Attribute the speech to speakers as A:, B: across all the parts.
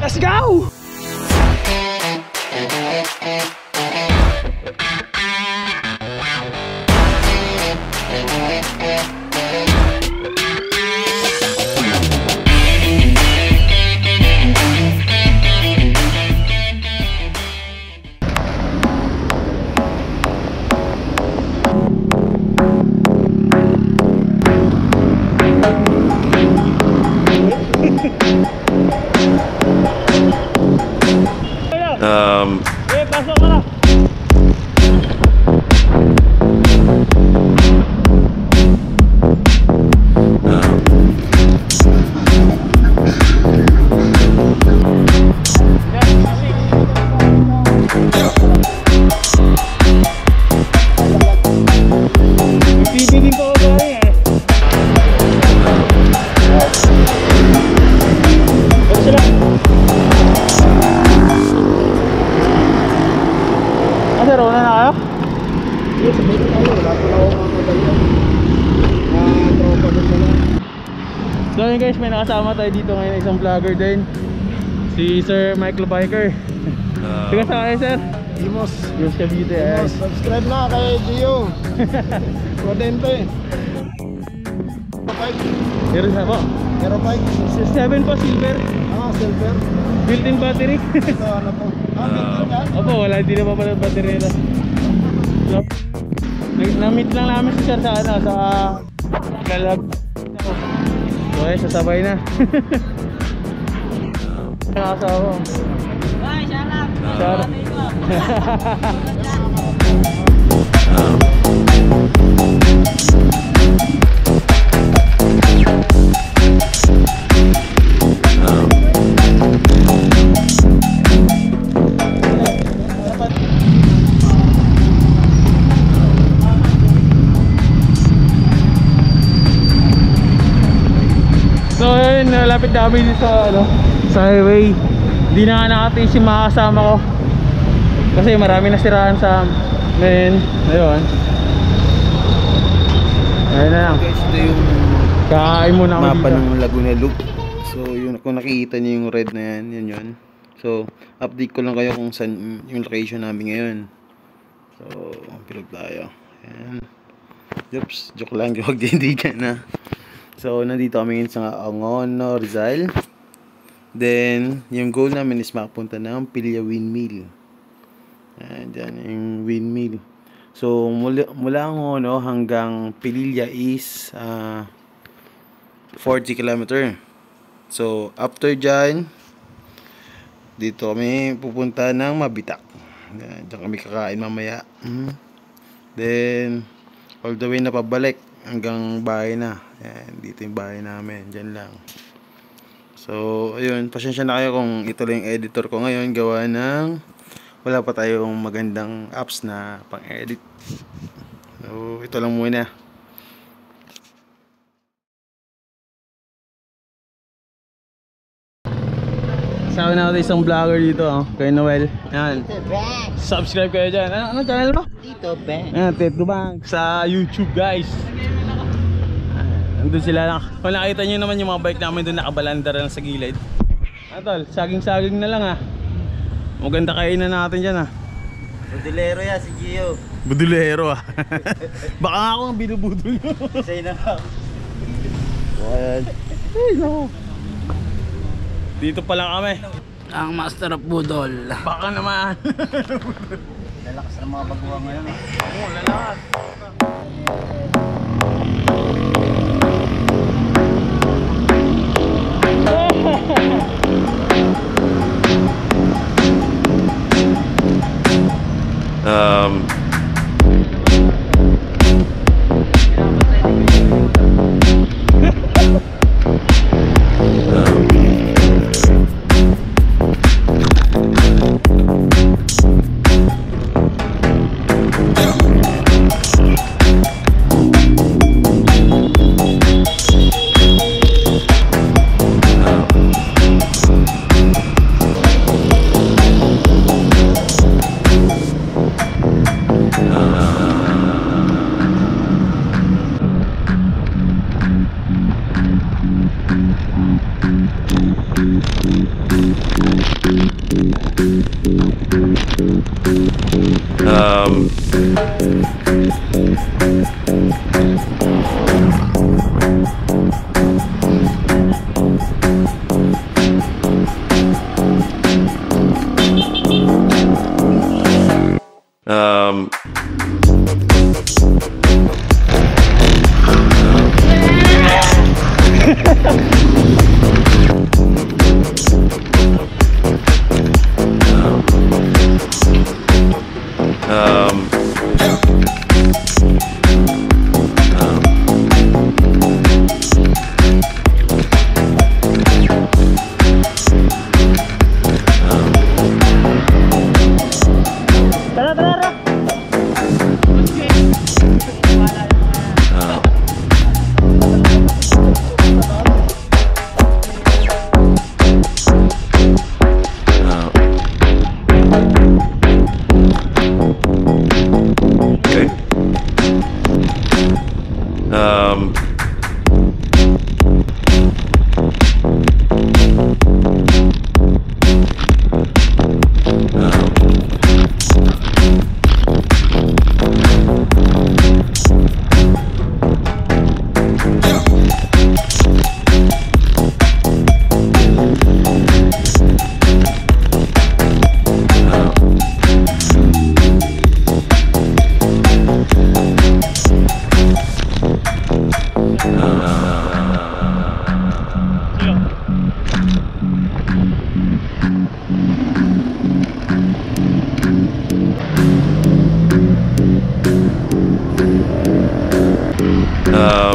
A: Let's go!
B: Pasok ka na. Pipigin ko ba eh? Ano sila? Sir, una na kayo?
C: Yes, sabi ko tayo. Wala ko lang ako madalian. Tropa ko na lang.
B: So yun guys, may nakasama tayo dito ngayon, isang vlogger din, si Sir Michael Biker. Tiga sa kayo sir?
C: Imos.
B: Yung Cavite eh.
C: Subscribe na kay Gio. Rodente.
B: Pero sa po?
C: Hero bike.
B: 7 po, silver.
C: Silver.
B: Built-in battery.
C: Ito ano po. Built-in yan?
B: Opo, wala, hindi na pa pala battery nila. So, na-meet lang namin si sir sa ano, sa Galag. So eh, sasabay na. Nakasawa.
D: Bye, shout out.
B: Shout out. So yun, lapit kami dito sa, ano, sa highway. Hindi na nakatiis yung mga kasama ko kasi marami nasiraan sa amin. Ayun. Ayun na lang.
E: Guys, ito yung
B: kakain muna kami
E: mapa
B: dito
E: ng Laguna Loop. So yun, kung nakikita nyo yung red na yan, yun. So update ko lang kayo kung saan yung location namin ngayon. So pilog tayo. Ayan. Oops, joke lang, huwag din na. So nandito kami ngayon sa Angono, Rizal. Then yung goal namin is makapunta ng Pilya Windmill. Ayan, dyan yung windmill. So mula Angono hanggang Pilya is 40 km. So after dyan, dito kami pupunta ng Mabitak. Diyan kami kakain mamaya. Then all the way na pabalik hanggang bahay na. Ayan, dito yung bahay namin. Diyan lang. So ayun, pasensya na kayo kung ito lang yung editor ko ngayon. Gawa ng wala pa tayong magandang apps na pang edit. So ito lang muna.
B: Kasama natin isang vlogger dito, kay Noel. Yan. Subscribe kayo dyan. Ano channel mo?
D: Tito Ben.
B: Yan, Tito Bang. Sa YouTube guys. Nandun sila lang. Kung nakita nyo naman yung mga bike namin doon nakabalandar lang sa gilid. Tol, saging-saging na lang Maganda kainan natin dyan
D: Budulero yan si Gio.
B: Budulero Baka nga ako ang binubudol nyo.
D: Say na nga.
B: Ayan. Ay, no. Dito pa lang kami.
D: Ang master of budol.
B: Baka naman.
D: Lalakas ng mga baguhan ngayon.
B: Oo, lalakas.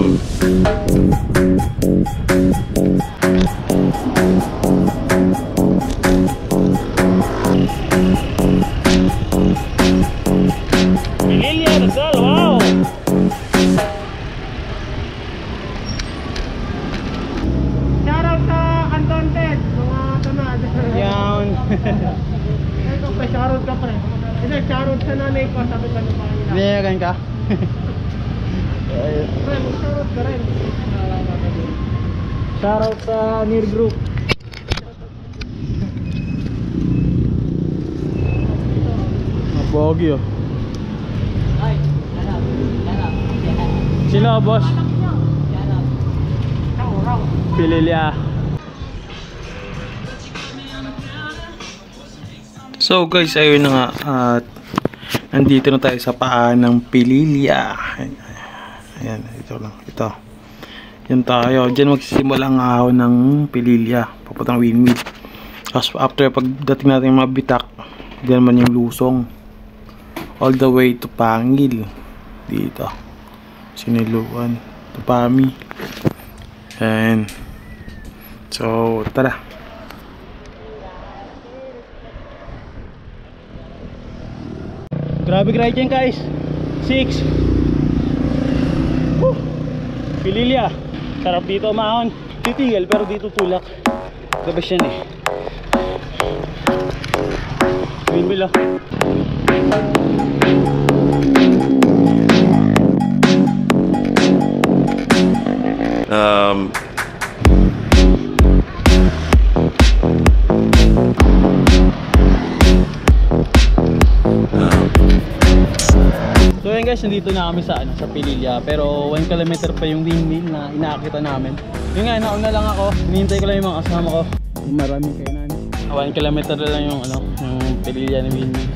B: Pililya, Rizal, wow!
C: Shoutout sa Antonted, mga tamad.
B: Yan.
C: Ito pa, shoutout ka pa rin. Hindi, shoutout sa nanay ko, sabi ka nung mga ina.
B: Binayagan ka?
C: Pre, mag-shoutout ka rin.
B: Shoutout sa Near Group. Pogi oh. Sino boss? Pililya. So guys, ayun na nga at nandito na tayo sa paa ng Pililya. Ayan, ito lang, ito. Yan tayo, dyan magsisimula ang ahon ng Pililya papuntang windmill. Tapos after pagdating natin yung mabitak, dyan man yung lusong all the way to Pangil dito, Siniluan to Pami. And so tara. Grabe ride yan guys. 6 Pililya. Sarap dito umahon. Titigil pero dito tulak. Gabas yan eh. Windmill oh. So yun guys, nandito na kami sa Pililya, pero 1 kilometer pa yung windmill na inaakita namin. Yun nga, nauna lang ako, hinihintay ko lang yung mga kasama ko. Maraming kainan. 1 kilometer na lang yung yung Pililya na windmill.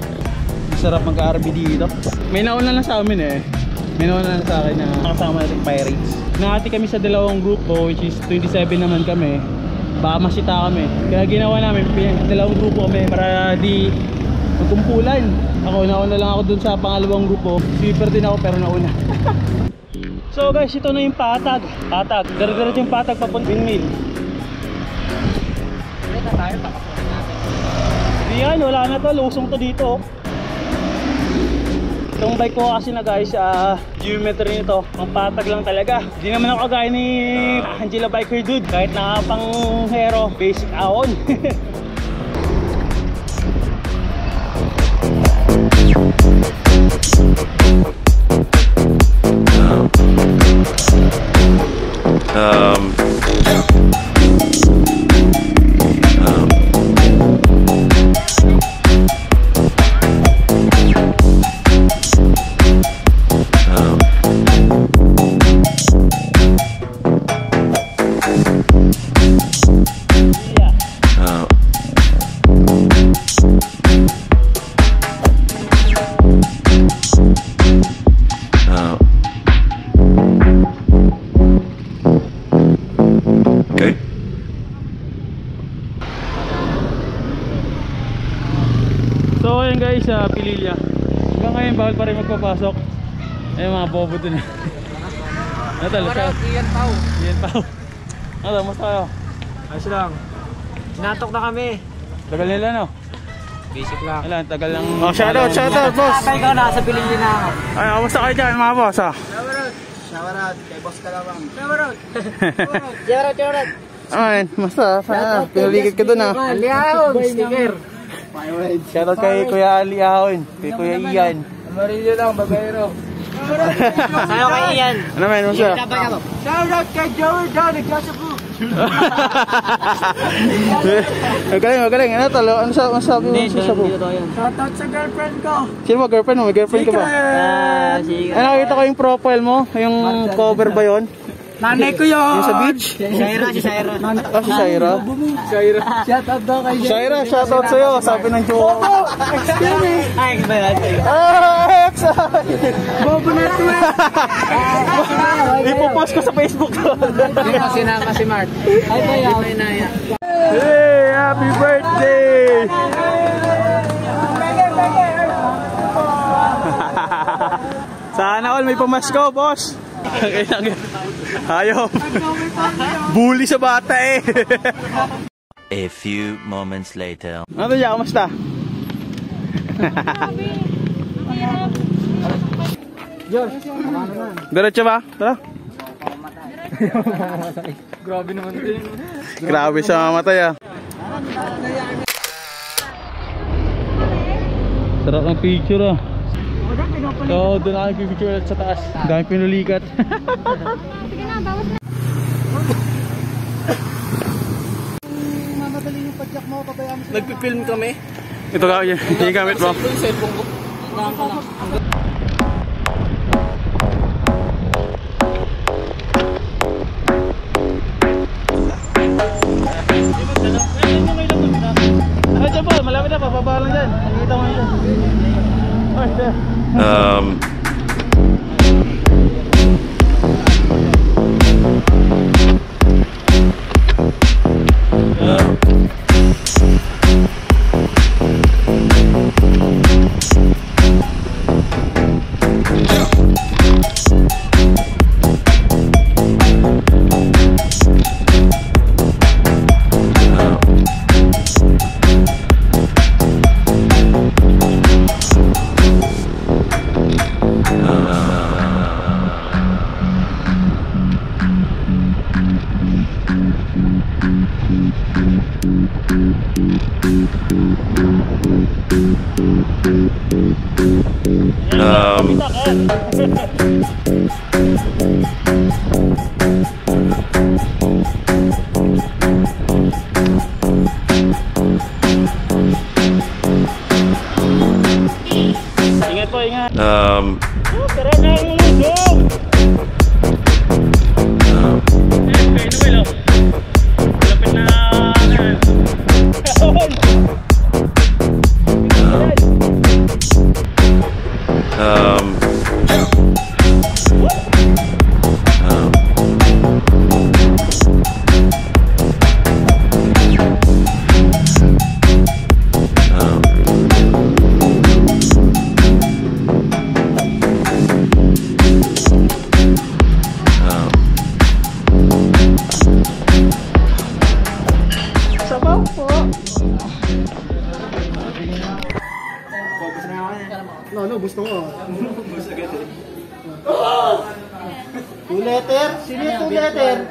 B: Sarap mag-RB dito. May nauna lang sa amin eh. May nauna lang sa akin na kasama natin Pirates. Nakati kami sa dalawang grupo, which is 27 naman kami. Baka masita kami. Kaya ginawa namin, dalawang grupo kami para di magkumpulan. Ako, nauna lang ako dun sa pangalawang grupo. Sweeper din ako pero nauna. So guys, ito na yung patag. Patag. Dar-diretso yung patag papuntang windmill.
C: Ito tayo, pakapunan natin.
B: Hindi yan, wala na to. Lusong to dito. Itong bike ko kasi na guys, geometry nito, ang patag lang talaga. Hindi naman ako kagaya ni Angela Biker Dude. Kahit nakapang hero, basic ahon. So ayun guys, Pililya. Hanggang ngayon bawal pa rin magpapasok. Ayun mga bobo dun. Ano talo siya?
C: Iyan Pao.
B: Iyan Pao. Ano, mas tayo?
C: Ayos lang. Sinatok na kami.
B: Tagal nila no?
C: Basic lang.
B: Wala, tagal lang.
E: Oh, shoutout boss.
C: Tatay ko na, sa Pililya na ako.
B: Ay, kamusta kayo dyan mga boss
C: Shoutout kay Boss Kalawang. Shoutout.
B: Ay, basta. Pinuligid ka dun
C: Aliyaw, sticker.
B: Shoutout kay Kuya Ali Ahon, kay Kuya Ian.
C: Amarillo lang, babayero. Sa'yo kay Ian.
B: Ano man, musa?
C: Shoutout kay Jordan, nagkasabu.
B: Magaling. Ano talo? Ano sabi mo sa sabu?
C: Shoutout sa girlfriend ko.
B: Sino mo girlfriend mo? May girlfriend ka ba? Ano, nakita ko yung profile mo, yung cover ba yun?
C: Nanay ko yun.
B: Yung sa beach?
C: Si Shaira.
B: Si Shaira?
C: Shoutout daw kay
B: Shaira, shoutout sa'yo. Sabi ng jowa ko.
C: Excuse me. Ay,
B: excited!
C: Bobo na ito
B: Ipopost ko sa Facebook ko.
C: Hindi mo sinama si Mark. Ay, bayaw.
B: Hey, happy birthday! Sana all may pamasko, boss. Ayaw. Bully sa bata eh.
A: A few moments later.
B: Ano niya, kamusta? Diretso ba? Tara. Grabe naman din. Grabe sa mamatay ah. Sarap ng picture ah. So, doon ako nagpipicture ulit sa taas. Dami pinulikat.
F: Sige na, bawas na.
C: Mamadali yung padyak mo, pabayaan mo sila.
B: Nagpipilm kami. Ito ka, yung gamit mo. Ano dyan po? Malapit na, papaba lang dyan. Nakikita mo yun. Ay, sir. Ingat po, ingat. Tara na ang lugong! Pwede mo ilo. Lapit na...
F: Sabaw po.
C: No, gusto mo. Two letter? Sino yung two letter?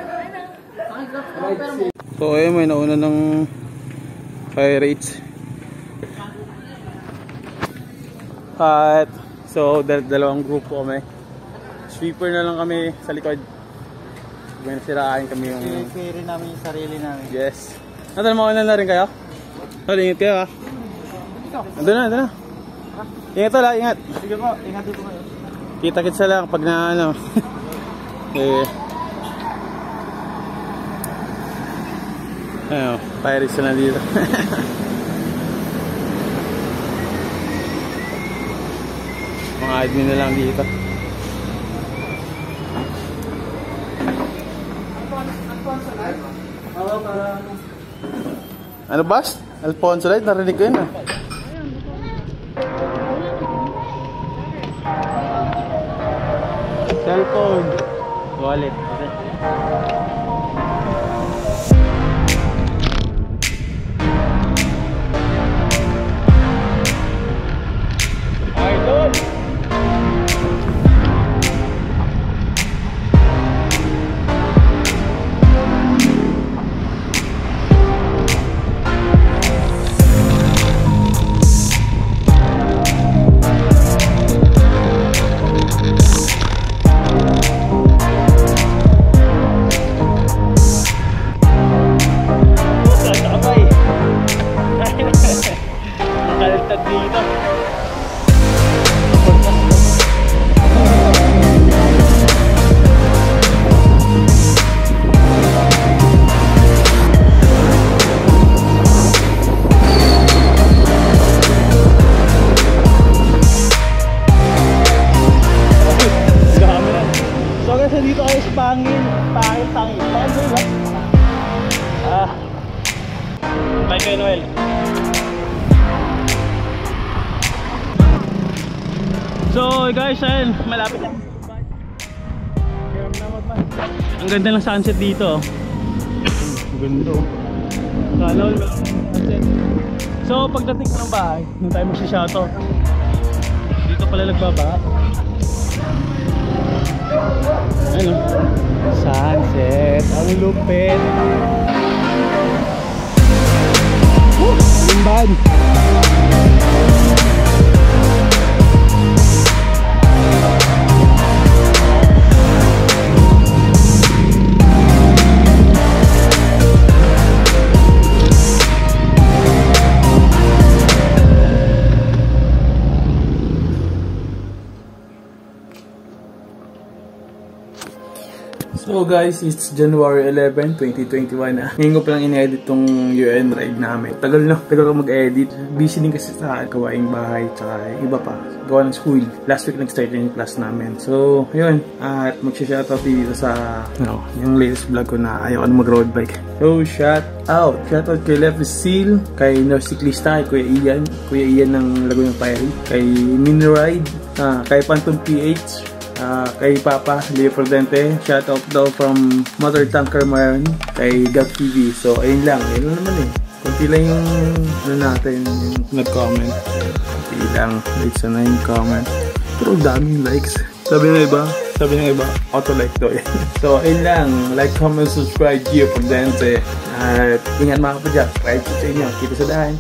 B: So ayun, may nauna ng fire rates. At so dalawang grupo kami. Sweeper na lang kami sa likod. May nasiraan kami yung...
D: Rin namin yung sarili namin.
B: Yes. Natal, mauna na rin kayo? Tol, ingat kayo ha. Andun na. Ingat tol ha, ingat.
D: Sige po, ingat dito kayo.
B: Kita-kits na lang pag na ano. Eh. Ayun, pirates na dito. Mga admin na lang dito. Ano bas? Alfonso Light, narinig ko yun ah. Cellphone, wallet. Idol. Nakalagtad dito. So guys, dito kayo sa Pangil. Pangil. Pangil ba? Bye kay Noel. So guys, ayun, malapit na. Ang ganda ng sunset dito. Ang ganda oh. Sana all sunset. So pagdating ko ng bahay, nung tayo magsishoto, dito pala nagbabaha. Ano? Sunset. Ang lupit. Limban.
G: So guys, it's January 11, 2021 na. Ngayon ko palang in-edit tong UN ride namin. Tagal ko mag-edit. Busy din kasi sa gawaing bahay, tsaka iba pa. Gawa ng school. Last week nag-start yung class namin. So, yun. At mag-shoutout dito sa yung latest vlog ko na ayaw ko na mag-road bike. So, shoutout kay Lefty Seal, kay Nurse Ciclista, kay Kuya Ian ng Laguna Fiery, kay Miniride, kay Phantom PH, kay Papa Leo Prudente, shoutout daw from Mother Tanker Mayon, kay Gab TV. So ayun lang naman eh. Kunti lang yung natin, yung nag-comment. Kunti lang, like sa 9 comment. Pero daming likes. Sabi ng iba, auto-like daw yan. So ayun lang, like, comment, subscribe, Gio Prudente. At ingat mga kapadyak, right sa inyo, kita sa dahan.